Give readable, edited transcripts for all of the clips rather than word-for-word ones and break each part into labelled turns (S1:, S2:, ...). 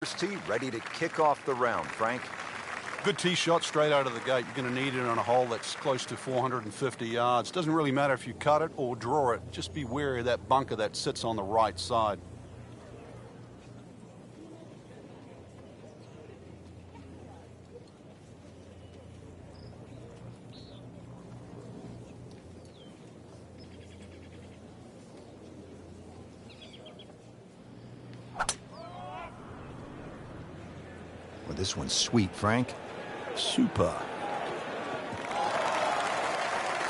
S1: First tee ready to kick off the round. Frank?
S2: Good tee shot straight out of the gate. You're going to need it on a hole that's close to 450 yards. Doesn't really matter if you cut it or draw it. Just be wary of that bunker that sits on the right side.
S1: Well, this one's sweet, Frank.
S2: Super.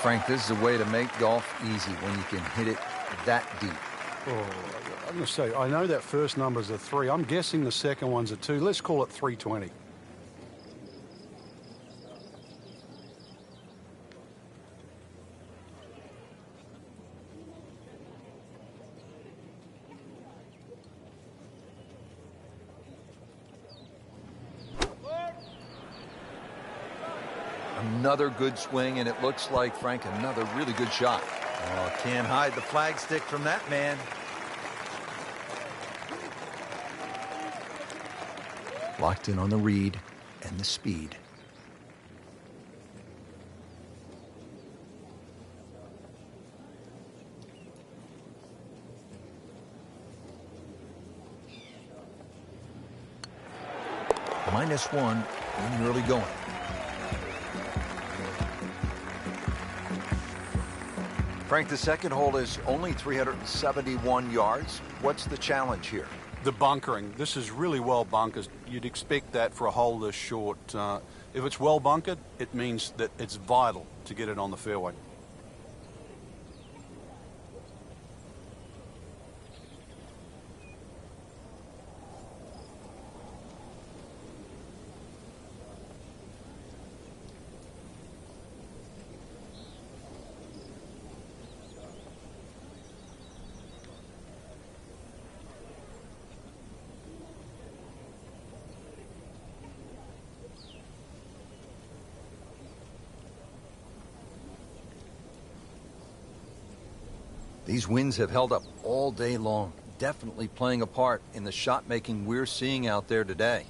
S1: Frank, this is a way to make golf easy when you can hit it that deep.
S2: Oh, I'm going to say, I know that first number's a 3. I'm guessing the second one's a 2. Let's call it 320.
S1: Another good swing, and it looks like, Frank, another really good shot. Oh, can't hide the flagstick from that man. Locked in on the read and the speed. -1 in the early going. Frank, the second hole is only 371 yards. What's the challenge here?
S2: The bunkering. This is really well bunkered. You'd expect that for a hole this short. If it's well bunkered, it means that it's vital to get it on the fairway.
S1: These winds have held up all day long, definitely playing a part in the shot making we're seeing out there today.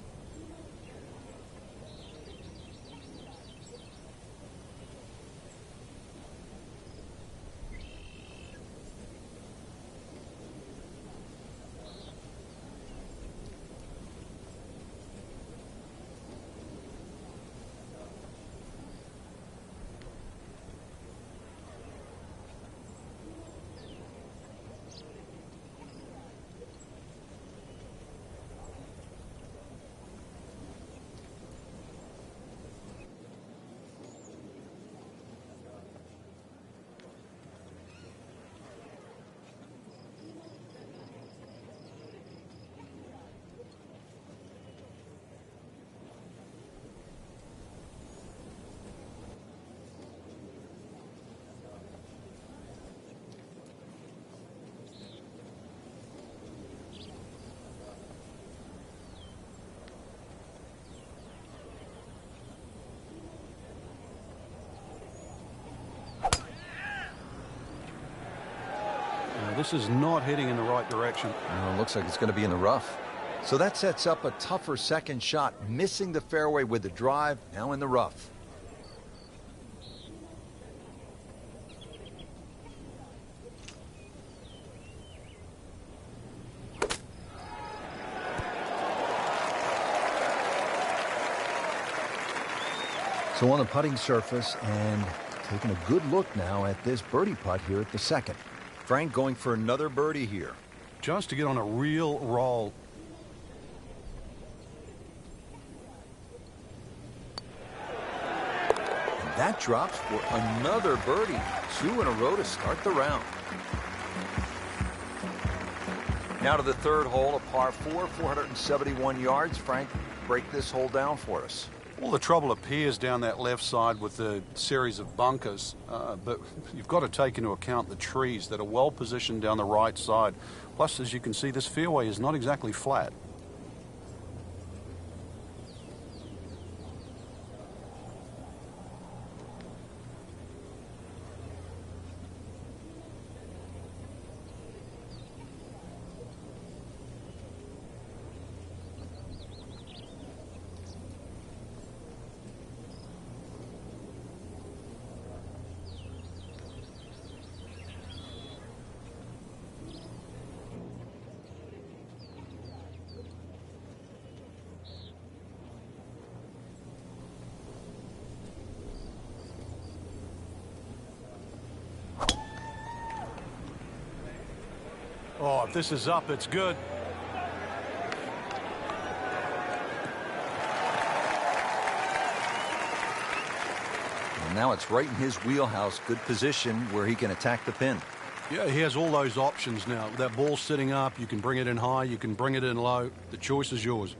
S2: This is not heading in the right direction.
S1: No, it looks like it's going to be in the rough. So that sets up a tougher second shot, missing the fairway with the drive, now in the rough. So on the putting surface, and taking a good look now at this birdie putt here at the second. Frank going for another birdie here.
S2: Just to get on a real roll.
S1: And that drops for another birdie. 2 in a row to start the round. Now to the third hole, a par 4, 471 yards. Frank, break this hole down for us.
S2: Well, the trouble appears down that left side with the series of bunkers, but you've got to take into account the trees that are well positioned down the right side. Plus, as you can see, this fairway is not exactly flat. If this is up, it's good.
S1: And now it's right in his wheelhouse. Good position where he can attack the pin.
S2: Yeah, he has all those options now. That ball sitting up, you can bring it in high, you can bring it in low. The choice is yours.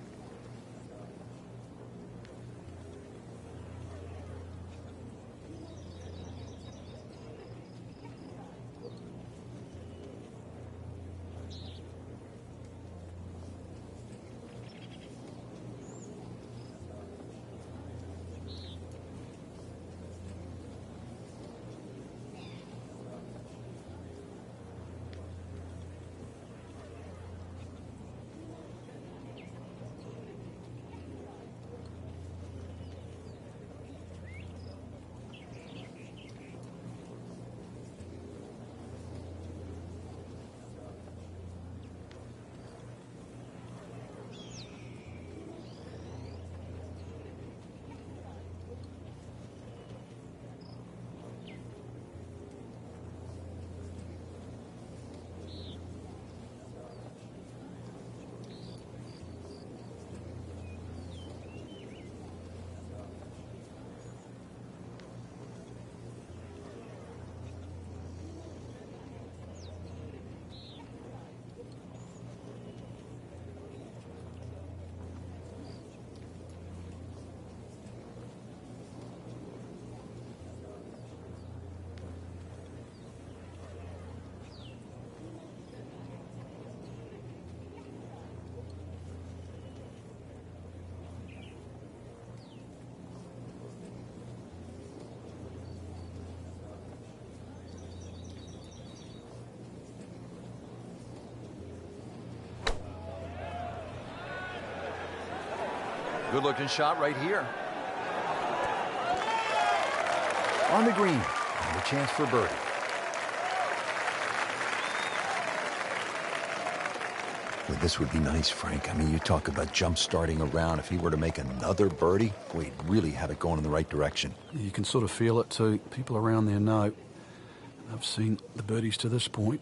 S1: Good looking shot right here. On the green. And a chance for birdie. Well, this would be nice, Frank. I mean, you talk about jump-starting around. If he were to make another birdie, we'd really have it going in the right direction.
S2: You can sort of feel it too. People around there know. I've seen the birdies to this point.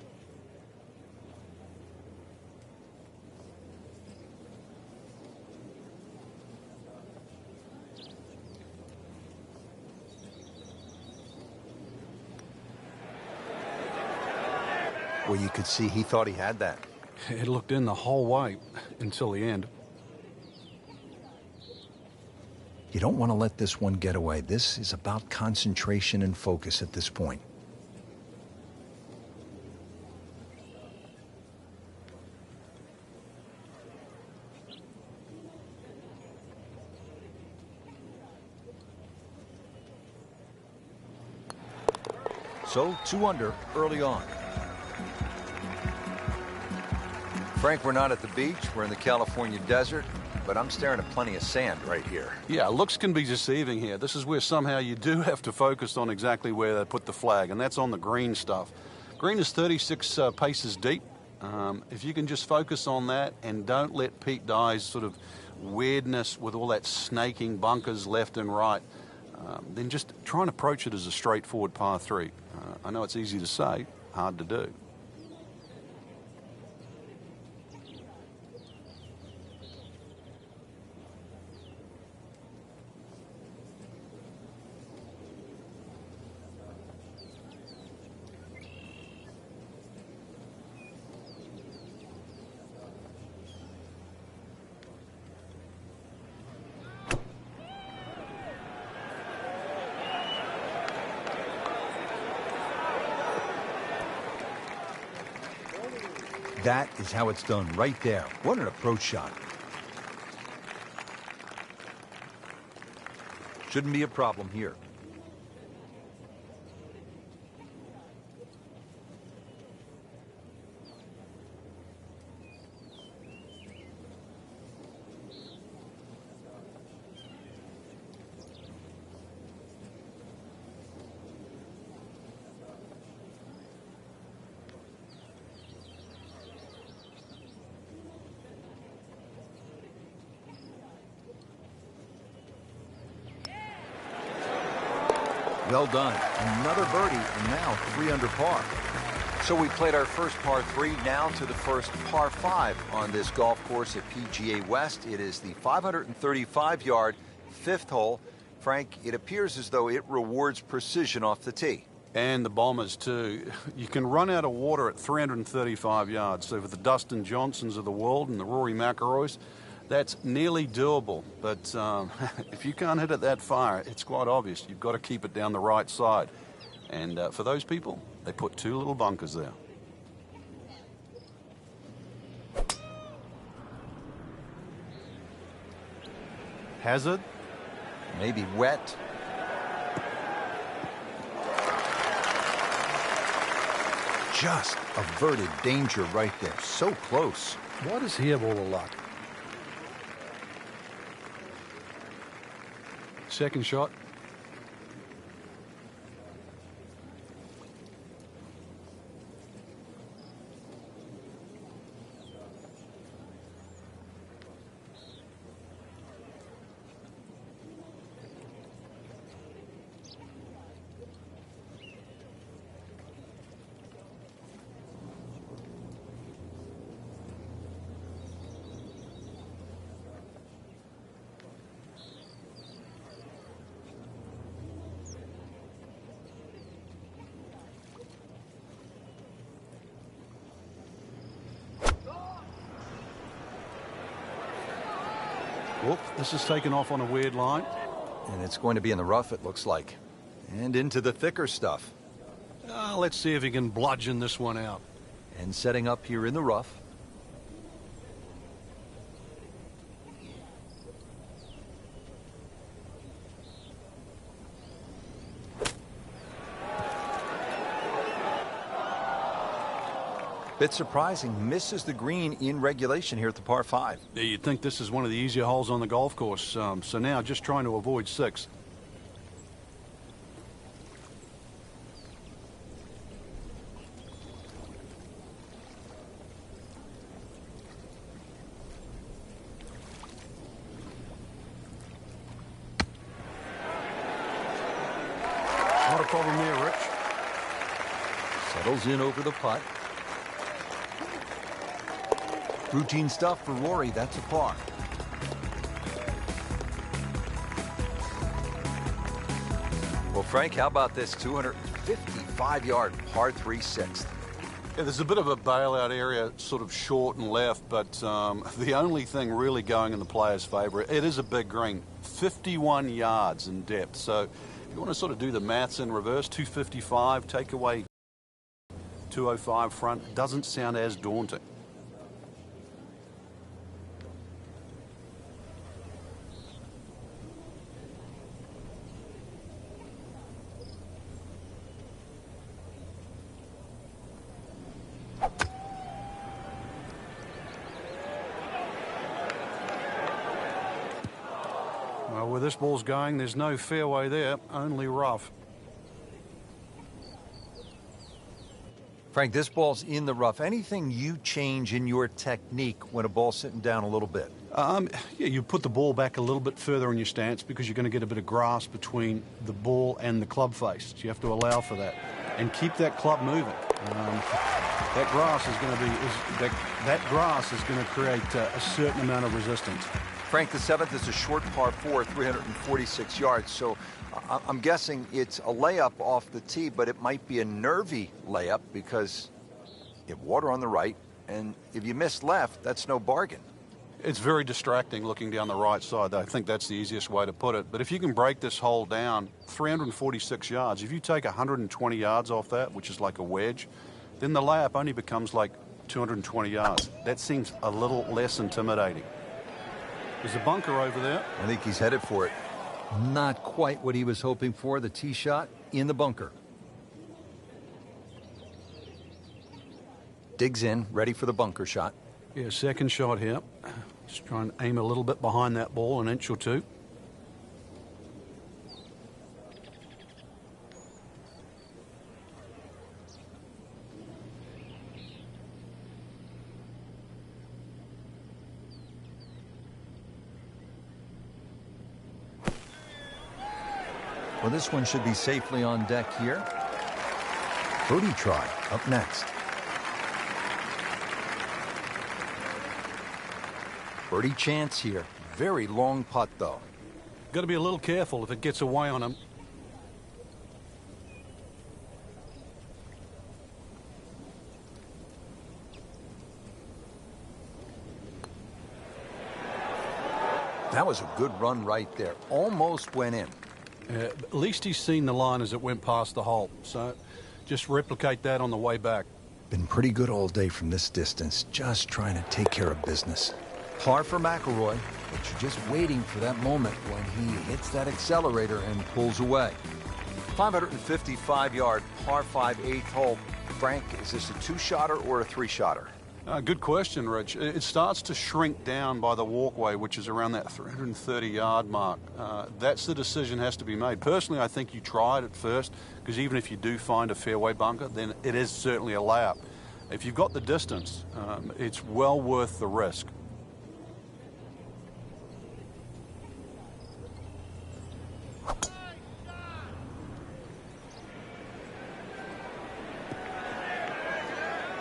S1: Well, you could see he thought he had that.
S2: It looked in the whole way until the end.
S1: You don't want to let this one get away. This is about concentration and focus at this point. So, 2 under early on. Frank, we're not at the beach. We're in the California desert, but I'm staring at plenty of sand right here.
S2: Yeah, looks can be deceiving here. This is where somehow you do have to focus on exactly where they put the flag, and that's on the green stuff. Green is 36 paces deep. If you can just focus on that and don't let Pete Dye's sort of weirdness with all that snaking bunkers left and right, then just try and approach it as a straightforward par 3. I know it's easy to say, hard to do.
S1: That is how it's done right there. What an approach shot. Shouldn't be a problem here. Well done. Another birdie, and now 3 under par. So we played our first par 3, now to the first par 5 on this golf course at PGA West. It is the 535-yard 5th hole. Frank, it appears as though it rewards precision off the tee.
S2: And the Bombers, too. You can run out of water at 335 yards. So for the Dustin Johnsons of the world and the Rory McIlroys, that's nearly doable. But if you can't hit it that far, it's quite obvious. You've got to keep it down the right side. And for those people, they put 2 little bunkers there. Hazard.
S1: Maybe wet. Just averted danger right there. So close.
S3: Why does he have all the luck?
S2: Second shot. Whoop, this is taken off on a weird line.
S1: And it's going to be in the rough, it looks like. And into the thicker stuff.
S3: Let's see if he can bludgeon this one out.
S1: And setting up here in the rough. Bit surprising, misses the green in regulation here at the par 5.
S2: Yeah, you'd think this is one of the easier holes on the golf course. So now just trying to avoid 6. Not a problem there, Rich.
S1: Settles in over the putt. Routine stuff for Rory, that's a par. Well, Frank, how about this 255-yard par 3 6th?
S2: Yeah, there's a bit of a bailout area, sort of short and left, but the only thing really going in the player's favour, it is a big green, 51 yards in depth. So if you want to sort of do the maths in reverse, 255, take away 205 front, doesn't sound as daunting. Well, where this ball's going, there's no fairway there, only rough.
S1: Frank, this ball's in the rough. Anything you change in your technique when a ball's sitting down a little bit?
S2: Yeah, you put the ball back a little bit further in your stance because you're going to get a bit of grass between the ball and the club face. So you have to allow for that and keep that club moving. That grass is going to be that grass is going to create a certain amount of resistance.
S1: Frank, the 7th is a short par 4, 346 yards. So I'm guessing it's a layup off the tee, but it might be a nervy layup because you have water on the right, and if you miss left, that's no bargain.
S2: It's very distracting looking down the right side. I think that's the easiest way to put it. But if you can break this hole down, 346 yards, if you take 120 yards off that, which is like a wedge, then the layup only becomes like 220 yards. That seems a little less intimidating. There's a bunker over there.
S1: I think he's headed for it. Not quite what he was hoping for. The tee shot in the bunker. Digs in, ready for the bunker shot.
S2: Yeah, second shot here. Just try and aim a little bit behind that ball, an inch or two.
S1: Well, this one should be safely on deck here. Birdie try up next. Birdie chance here. Very long putt, though.
S3: Got to be a little careful if it gets away on him.
S1: That was a good run right there. Almost went in.
S3: At least he's seen the line as it went past the hole. So just replicate that on the way back.
S1: Been pretty good all day from this distance. Just trying to take care of business. Par for McIlroy, but you're just waiting for that moment when he hits that accelerator and pulls away. 555-yard par 5 8th hole. Frank, is this a two-shotter or a three-shotter?
S2: Good question, Rich. It starts to shrink down by the walkway, which is around that 330-yard mark. That's the decision has to be made. Personally, I think you try it at first, because even if you do find a fairway bunker, then it is certainly a layup. If you've got the distance, it's well worth the risk.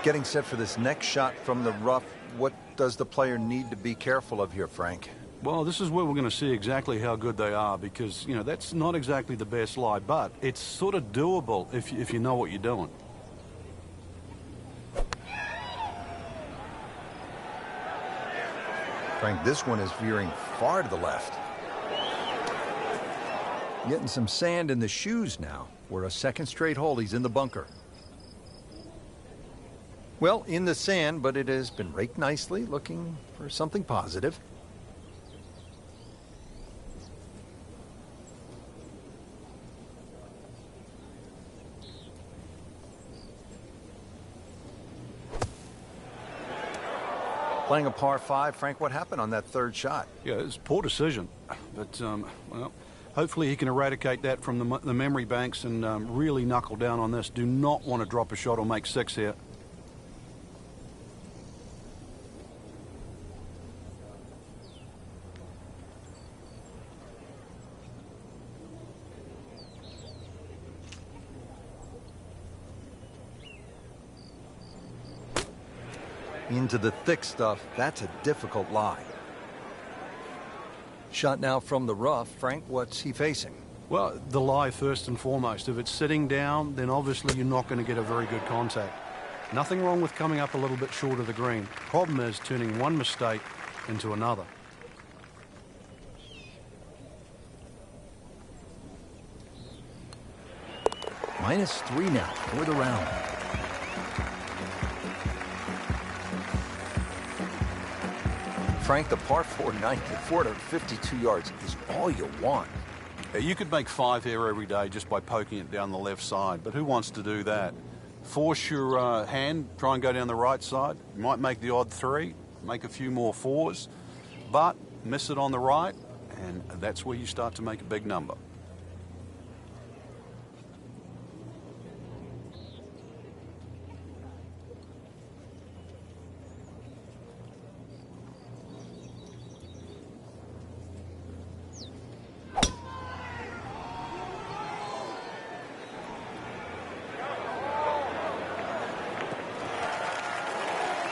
S1: Getting set for this next shot from the rough, what does the player need to be careful of here, Frank?
S3: Well, this is where we're going to see exactly how good they are because, you know, that's not exactly the best lie, but it's sort of doable if you know what you're doing.
S1: Frank, this one is veering far to the left. Getting some sand in the shoes now. We're a second straight hole. He's in the bunker. Well, in the sand, but it has been raked nicely, looking for something positive. Playing a par 5, Frank, what happened on that third shot?
S3: Yeah, it's a poor decision, but, well, hopefully he can eradicate that from the memory banks and really knuckle down on this. Do not want to drop a shot or make 6 here.
S1: Into the thick stuff. That's a difficult lie. Shot now from the rough. Frank, what's he facing?
S3: Well, the lie first and foremost. If it's sitting down, then obviously you're not going to get a very good contact. Nothing wrong with coming up a little bit short of the green. Problem is turning one mistake into another.
S1: -3 now for the round. Frank, the par 4 9 at 452 yards is all you want.
S2: You could make 5 here every day just by poking it down the left side, but who wants to do that? Force your hand, try and go down the right side. You might make the odd 3, make a few more 4s, but miss it on the right, and that's where you start to make a big number.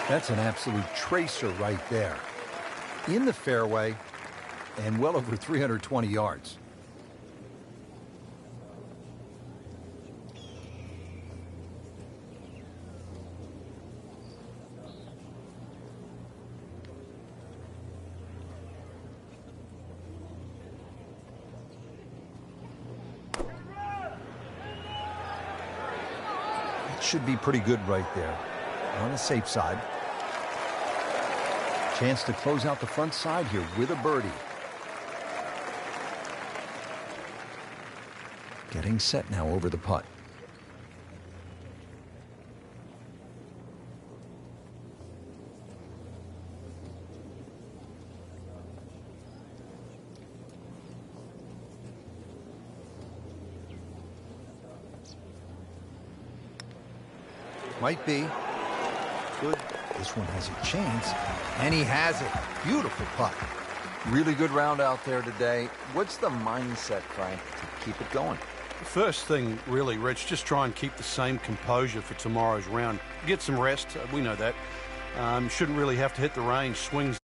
S1: That's an absolute tracer right there. In the fairway and well over 320 yards. It should be pretty good right there. On the safe side. Chance to close out the front side here with a birdie. Getting set now over the putt. Might be. Good. This one has a chance, and he has it. Beautiful putt. Really good round out there today. What's the mindset, Frank, to keep it going?
S3: First thing, really, Rich, just try and keep the same composure for tomorrow's round. Get some rest. We know that. Shouldn't really have to hit the range. Swings